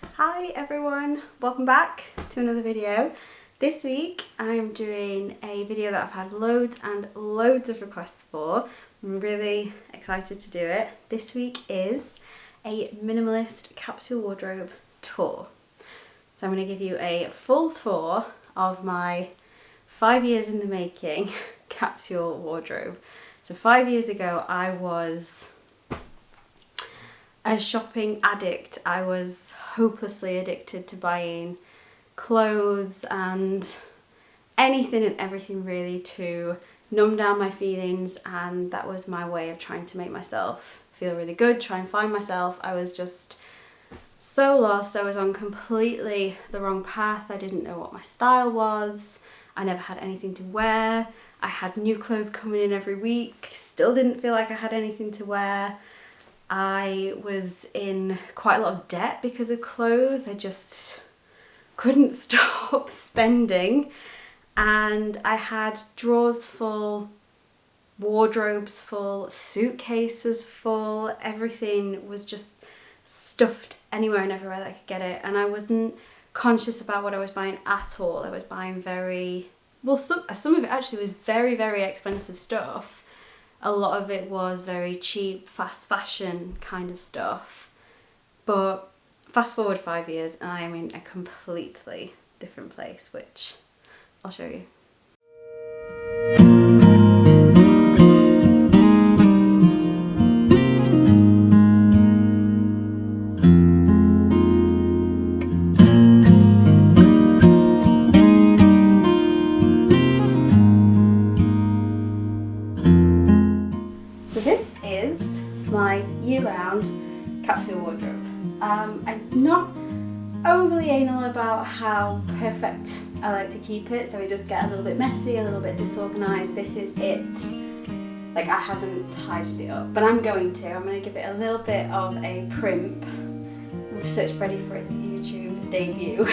Hi everyone, welcome back to another video. This week I'm doing a video that I've had loads and loads of requests for. I'm really excited to do it. This week is a minimalist capsule wardrobe tour. So I'm going to give you a full tour of my 5 years in the making capsule wardrobe. So 5 years ago I was a shopping addict. I was hopelessly addicted to buying clothes and anything and everything really to numb down my feelings, and that was my way of trying to make myself feel really good, try and find myself. I was just so lost. I was on completely the wrong path. I didn't know what my style was. I never had anything to wear. I had new clothes coming in every week, still didn't feel like I had anything to wear. I was in quite a lot of debt because of clothes. I just couldn't stop spending, and I had drawers full, wardrobes full, suitcases full. Everything was just stuffed anywhere and everywhere that I could get it, and I wasn't conscious about what I was buying at all. I was buying some of it actually was very, very expensive stuff. A lot of it was very cheap, fast fashion kind of stuff. But fast forward 5 years and I am in a completely different place, which I'll show you. So this is my year-round capsule wardrobe. I'm not overly anal about how perfect I like to keep it, so it does get a little bit messy, a little bit disorganised. This is it. Like, I haven't tidied it up, but I'm going to. I'm going to give it a little bit of a primp. Research ready for its YouTube debut.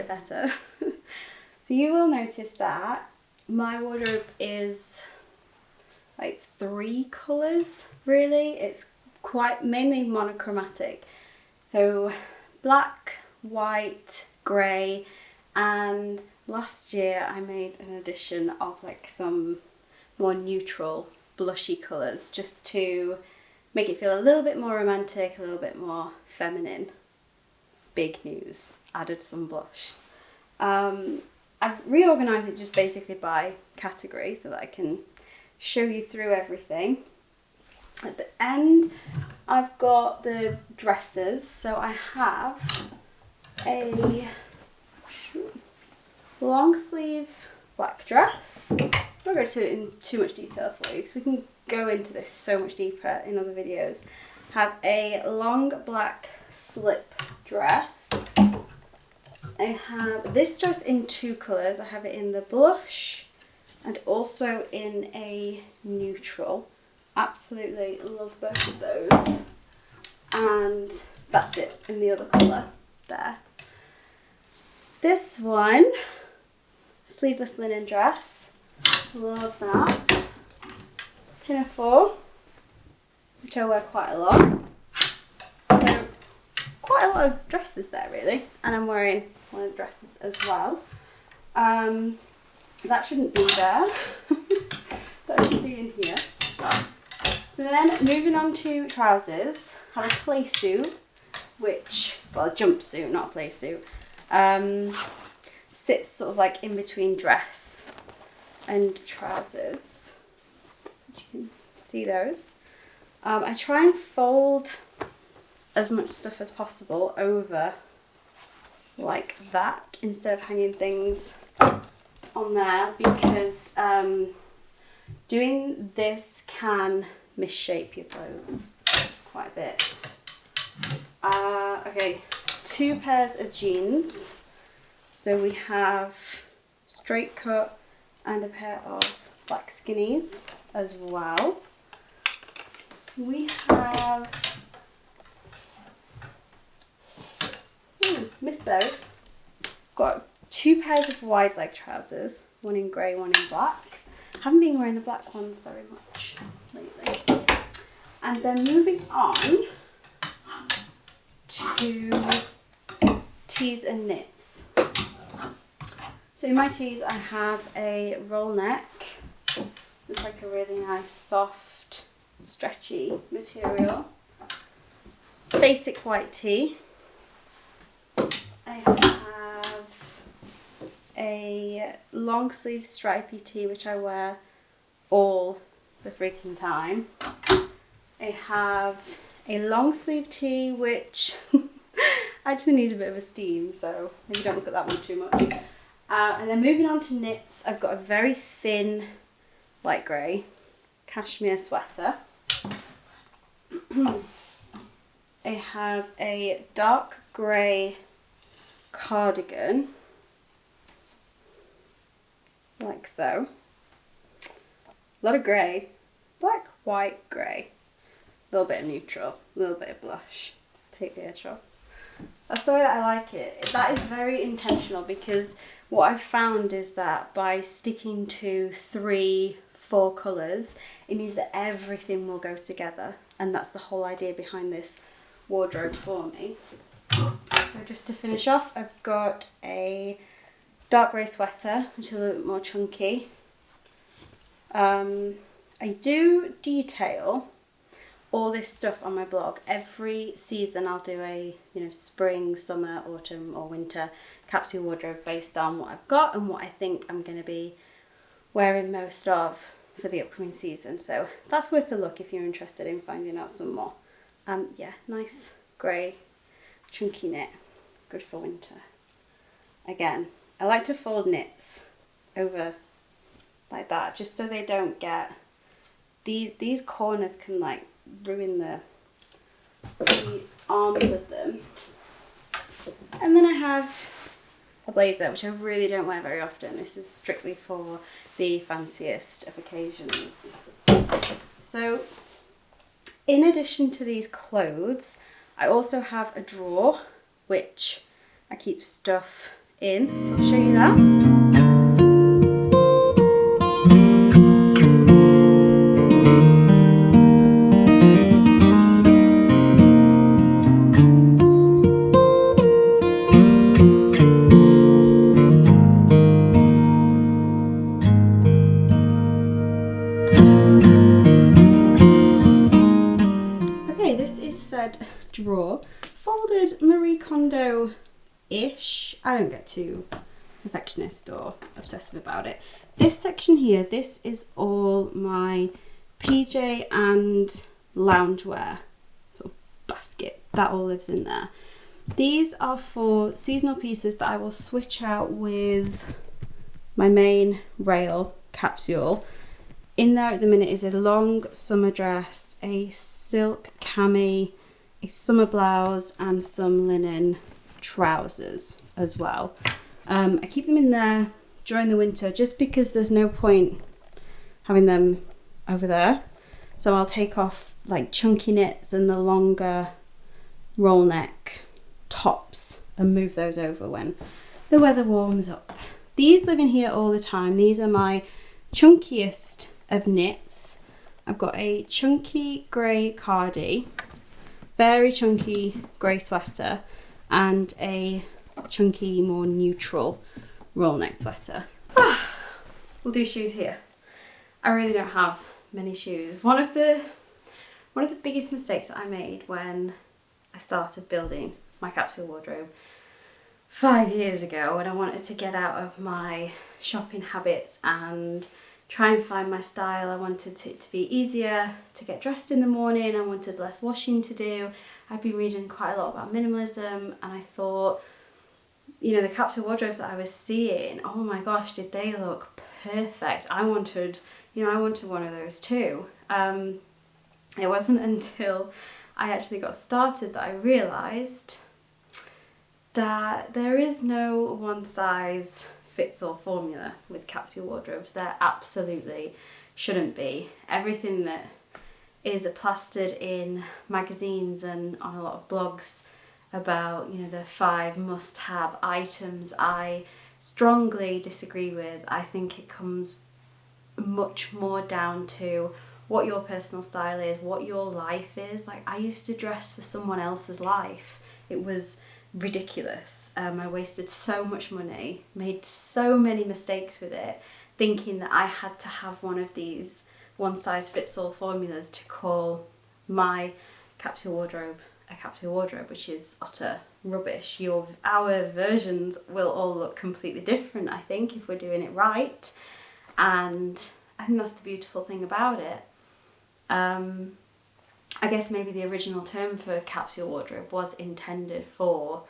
Better. So you will notice that my wardrobe is like 3 colours really. It's quite mainly monochromatic, so black, white, grey, and last year I made an addition of like some more neutral blushy colours just to make it feel a little bit more romantic, a little bit more feminine. Big news, added some blush. I've reorganised it just basically by category so that I can show you through everything. At the end I've got the dresses, so I have a long sleeve black dress. I'm not going to go into it in too much detail for you because we can go into this so much deeper in other videos. Have a long black slip dress. I have this dress in 2 colours. I have it in the blush and also in a neutral. Absolutely love both of those. And that's it in the other colour there. This one, sleeveless linen dress. Love that. Pinafore, which I wear quite a lot. So quite a lot of dresses there really, and I'm wearing one of the dresses as well. That shouldn't be there. That should be in here. So then moving on to trousers, I have a play suit, which, well, a jumpsuit, not a play suit, sits sort of like in between dress and trousers. You can see those. I try and fold as much stuff as possible over like that instead of hanging things on there, because doing this can misshape your clothes quite a bit. Okay, 2 pairs of jeans. So we have straight cut and a pair of black skinnies as well. We have, missed those. Got 2 pairs of wide leg trousers, one in grey, one in black. Haven't been wearing the black ones very much lately. And then moving on to tees and knits. So in my tees I have a roll neck. It's like a really nice soft stretchy material. Basic white tee. I have a long sleeve stripy tee which I wear all the freaking time. I have a long sleeve tee which actually needs a bit of a steam, so maybe don't look at that one too much. And then moving on to knits, I've got a very thin light grey cashmere sweater. I have a dark grey cardigan, like so. A lot of grey, black, white, grey. A little bit of neutral, a little bit of blush. Take the edge off. That's the way that I like it. That is very intentional because what I've found is that by sticking to 3, 4 colours, it means that everything will go together. And that's the whole idea behind this wardrobe for me. So just to finish off, I've got a dark grey sweater, which is a little bit more chunky. I do detail all this stuff on my blog. Every season I'll do a spring, summer, autumn or winter capsule wardrobe based on what I've got and what I think I'm going to be wearing most of for the upcoming season. So that's worth a look if you're interested in finding out some more. Yeah, nice grey chunky knit, good for winter. Again, I like to fold knits over like that just so they don't get these corners can like ruin the arms of them. And then I have a blazer which I really don't wear very often. This is strictly for the fanciest of occasions. So in addition to these clothes, I also have a drawer which I keep stuff in, so I'll show you that. Drawer, folded Marie Kondo-ish. I don't get too perfectionist or obsessive about it. This section here, this is all my PJ and loungewear sort of basket. That all lives in there. These are for seasonal pieces that I will switch out with my main rail capsule. In there at the minute is a long summer dress, a silk cami, a summer blouse and some linen trousers as well. I keep them in there during the winter just because there's no point having them over there. So I'll take off like chunky knits and the longer roll neck tops and move those over when the weather warms up. These live in here all the time. These are my chunkiest of knits. I've got a chunky grey cardi, very chunky grey sweater and a chunky more neutral roll neck sweater. We'll do shoes here. I really don't have many shoes. One of the biggest mistakes that I made when I started building my capsule wardrobe 5 years ago, when I wanted to get out of my shopping habits and try and find my style. I wanted it to be easier to get dressed in the morning. I wanted less washing to do. I'd been reading quite a lot about minimalism and I thought, the capsule wardrobes that I was seeing, oh my gosh, did they look perfect. I wanted one of those too. It wasn't until I actually got started that I realised that there is no one size fits all formula with capsule wardrobes. There absolutely shouldn't be. Everything that is plastered in magazines and on a lot of blogs about, you know, the 5 must-have items, I strongly disagree with. I think it comes much more down to what your personal style is, what your life is. Like, I used to dress for someone else's life. It was ridiculous. I wasted so much money, made so many mistakes with it, thinking that I had to have one of these one-size-fits-all formulas to call my capsule wardrobe a capsule wardrobe, which is utter rubbish. Our versions will all look completely different, I think, if we're doing it right. And I think that's the beautiful thing about it. I guess maybe the original term for capsule wardrobe was intended for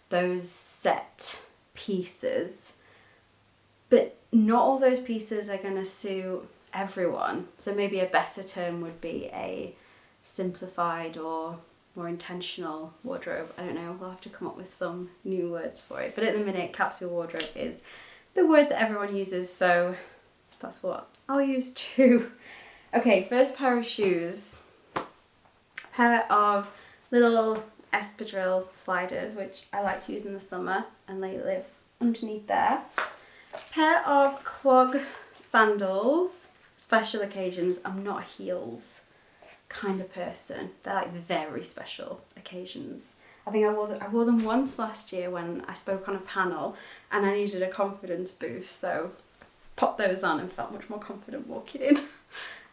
those set pieces, but not all those pieces are going to suit everyone. So maybe a better term would be a simplified or more intentional wardrobe. I don't know, we'll have to come up with some new words for it. But at the minute, capsule wardrobe is the word that everyone uses, so that's what I'll use too. Okay, first pair of shoes. A pair of little espadrille sliders, which I like to use in the summer, and they live underneath there. Pair of clog sandals, special occasions. I'm not a heels kind of person. They're like very special occasions. I think I wore them once last year when I spoke on a panel and I needed a confidence boost, so popped those on and felt much more confident walking in.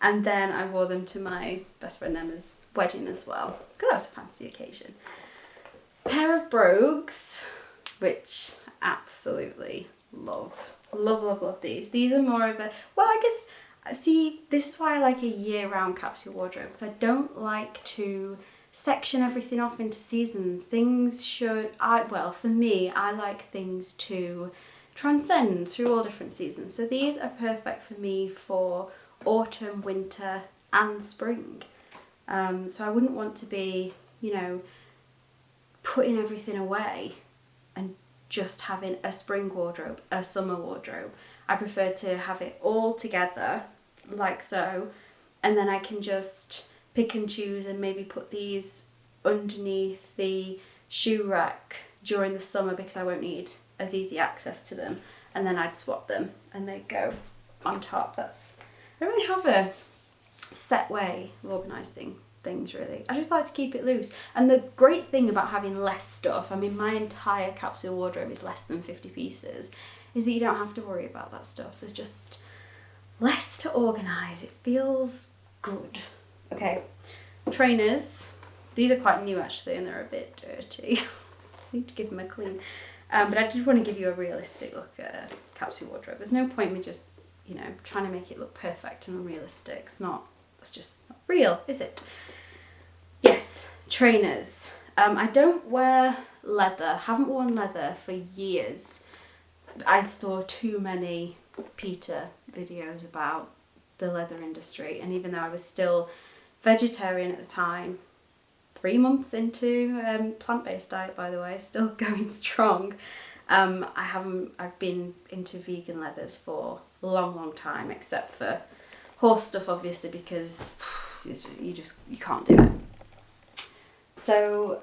And then I wore them to my best friend Emma's wedding as well, because that was a fancy occasion. Pair of brogues, which I absolutely love. Love these. These are more of a, well, I guess, see, this is why I like a year-round capsule wardrobe, because I don't like to section everything off into seasons. Things should, for me, I like things to transcend through all different seasons. So these are perfect for me for autumn, winter and spring. So I wouldn't want to be, you know, putting everything away and just having a spring wardrobe, a summer wardrobe. I prefer to have it all together like so, and then I can just pick and choose and maybe put these underneath the shoe rack during the summer because I won't need as easy access to them, and then I'd swap them and they'd go on top. I don't really have a set way of organising things really. I just like to keep it loose. And the great thing about having less stuff, I mean my entire capsule wardrobe is less than 50 pieces, is that you don't have to worry about that stuff. There's just less to organise. It feels good. Okay, trainers. These are quite new actually and they're a bit dirty. I need to give them a clean. But I did want to give you a realistic look at a capsule wardrobe. There's no point in me just, you know, trying to make it look perfect and unrealistic. It's just not real, is it? Yes, trainers. I don't wear leather, haven't worn leather for years. I saw too many PETA videos about the leather industry, and even though I was still vegetarian at the time, 3 months into plant-based diet by the way, still going strong, I've been into vegan leathers for a long time, except for horse stuff obviously, because you can't do it. So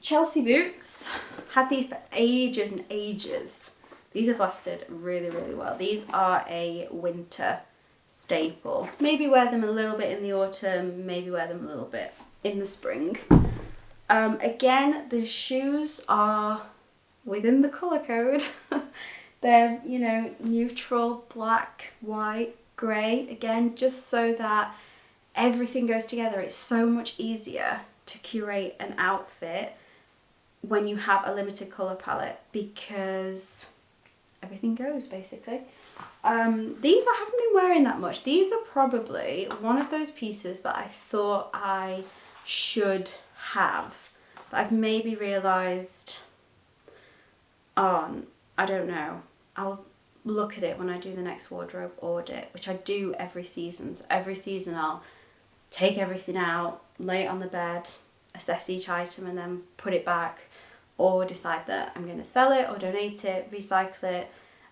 Chelsea boots, had these for ages and ages. These have lasted really well. These are a winter staple. Maybe wear them a little bit in the autumn, maybe wear them a little bit in the spring. Again, the shoes are within the colour code. They're, you know, neutral, black, white, grey. Again, just so that everything goes together. It's so much easier to curate an outfit when you have a limited colour palette, because everything goes basically. These I haven't been wearing that much. These are probably one of those pieces that I thought I should have, that I've maybe realised, I don't know, I'll look at it when I do the next wardrobe audit, which I do every season. So every season I'll take everything out, lay it on the bed, assess each item and then put it back or decide that I'm going to sell it or donate it, recycle it,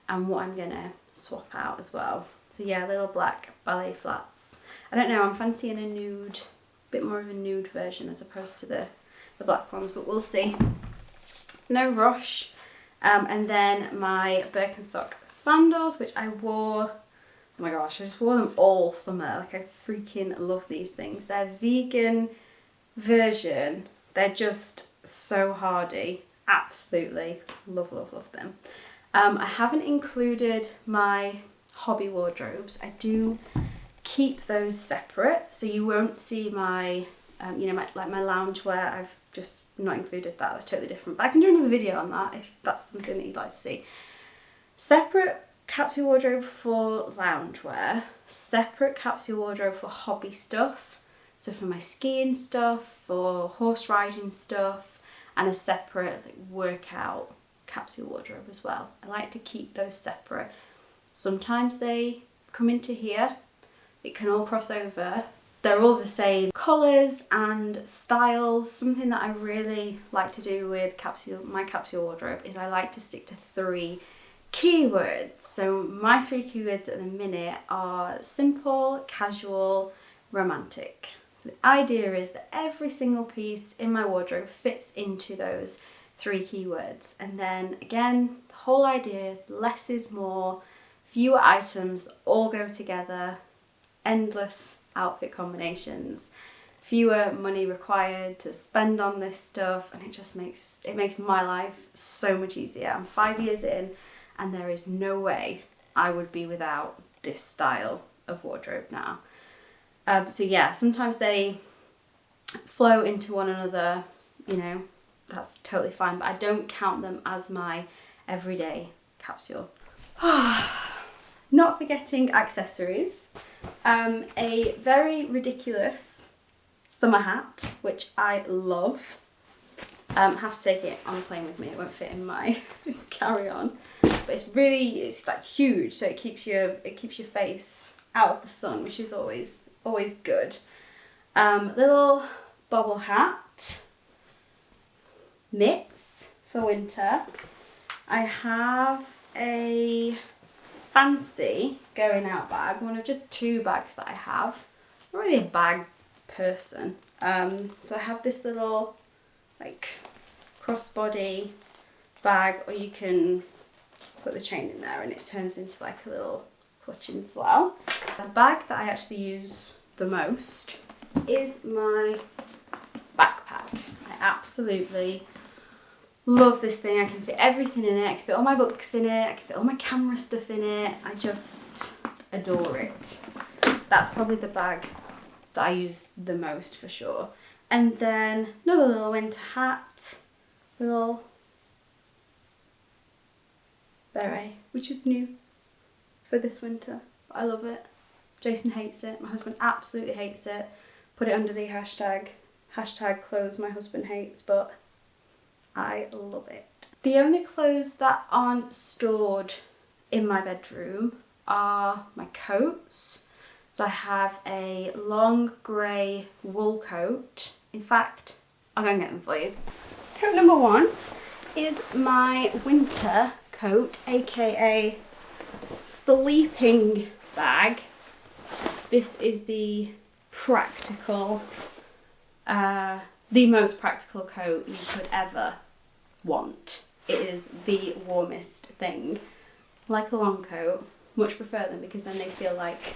and what I'm going to swap out as well. So yeah, little black ballet flats. I don't know, I'm fancying a nude, bit more of a nude version as opposed to the black ones, but we'll see. No rush. And then my Birkenstock sandals, which I wore, oh my gosh, I just wore them all summer. Like, I freaking love these things. They're vegan version. They're just so hardy. Absolutely love, love, love them. I haven't included my hobby wardrobes. I do keep those separate, so you won't see my, you know, my loungewear. I've just not included that. That's totally different. But I can do another video on that if that's something that you'd like to see. Separate capsule wardrobe for loungewear, separate capsule wardrobe for hobby stuff. So for my skiing stuff, for horse riding stuff, and a separate like workout capsule wardrobe as well. I like to keep those separate. Sometimes they come into here. It can all cross over. They're all the same colours and styles. Something that I really like to do with my capsule wardrobe is I like to stick to 3 keywords. So my 3 keywords at the minute are simple, casual, romantic. So the idea is that every single piece in my wardrobe fits into those 3 keywords. And then again, the whole idea, less is more, fewer items all go together, endless outfit combinations, fewer money required to spend on this stuff, and it just makes my life so much easier. I'm 5 years in and there is no way I would be without this style of wardrobe now. So yeah, sometimes they flow into one another, you know, that's totally fine, but I don't count them as my everyday capsule. Not forgetting accessories. A very ridiculous summer hat, which I love. Have to take it on a plane with me, it won't fit in my carry-on. But it's like huge, so it keeps your face out of the sun, which is always good. Little bobble hat, mitts for winter. I have a fancy going out bag, one of just 2 bags that I have. I'm not really a bag person. So I have this little like crossbody bag, or you can put the chain in there and it turns into like a little clutching as well. The bag that I actually use the most is my backpack. I absolutely love this thing. I can fit everything in it. I can fit all my books in it. I can fit all my camera stuff in it. I just adore it. That's probably the bag that I use the most for sure. And then another little winter hat, little beret, which is new for this winter. I love it. Jason hates it. My husband absolutely hates it. Put it under the hashtag clothes my husband hates, but I love it. The only clothes that aren't stored in my bedroom are my coats. So I have a long grey wool coat. In fact, I'll go and get them for you. Coat number 1 is my winter coat, aka sleeping bag. This is the most practical coat you could ever want. It is the warmest thing. Like a long coat, much prefer them because then they feel like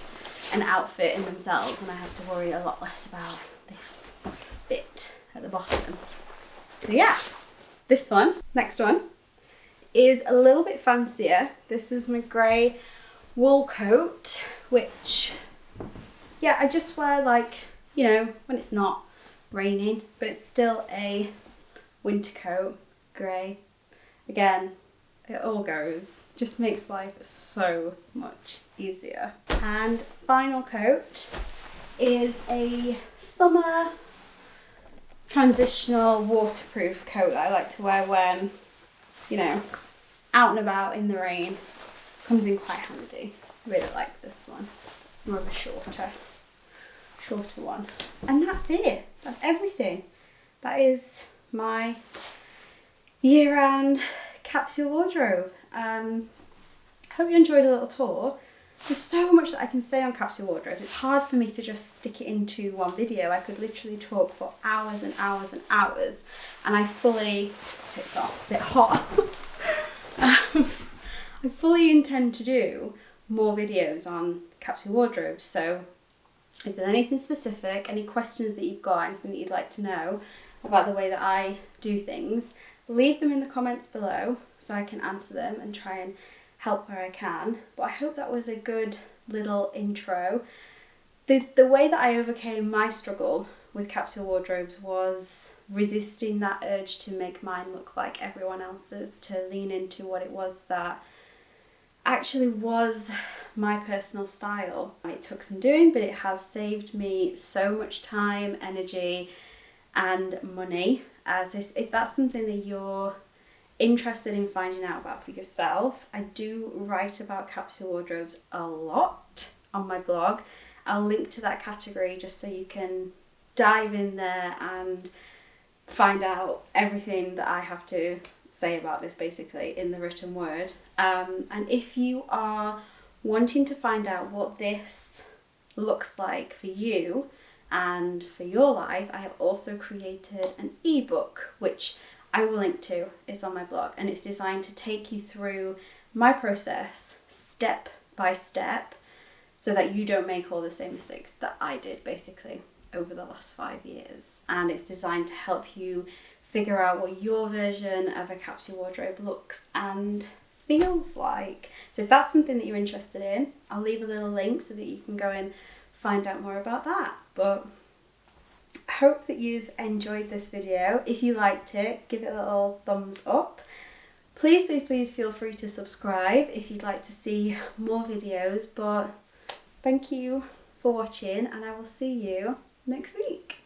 an outfit in themselves and I have to worry a lot less about this bit at the bottom. So yeah, this one, next one, is a little bit fancier. This is my grey wool coat, which, yeah, I just wear like, you know, when it's not raining, but it's still a winter coat, grey. Again, it all goes, just makes life so much easier. And final coat is a summer transitional waterproof coat that I like to wear when, you know, out and about in the rain. Comes in quite handy. I really like this one. It's more of a shorter one. And that's it. That's everything. That is my year-round capsule wardrobe. Hope you enjoyed a little tour. There's so much that I can say on capsule wardrobe. It's hard for me to just stick it into one video. I could literally talk for hours and hours and hours, and I fully, it's off, a bit hot. I fully intend to do more videos on capsule wardrobes. So if there's anything specific, any questions that you've got, anything that you'd like to know about the way that I do things, leave them in the comments below so I can answer them and try and help where I can. But I hope that was a good little intro. The way that I overcame my struggle with capsule wardrobes was resisting that urge to make mine look like everyone else's, to lean into what it was that actually was my personal style. It took some doing, but it has saved me so much time, energy and money. So if that's something that you're interested in finding out about for yourself, I do write about capsule wardrobes a lot on my blog. I'll link to that category just so you can dive in there and find out everything that I have to say about this basically in the written word. And if you are wanting to find out what this looks like for you and for your life, I have also created an ebook which I will link to. It's on my blog, and it's designed to take you through my process step by step so that you don't make all the same mistakes that I did basically over the last 5 years. And it's designed to help you figure out what your version of a capsule wardrobe looks and feels like. So if that's something that you're interested in, I'll leave a little link so that you can go and find out more about that. But I hope that you've enjoyed this video. If you liked it, give it a little thumbs up. Please, please, please feel free to subscribe if you'd like to see more videos. But thank you for watching, and I will see you next week.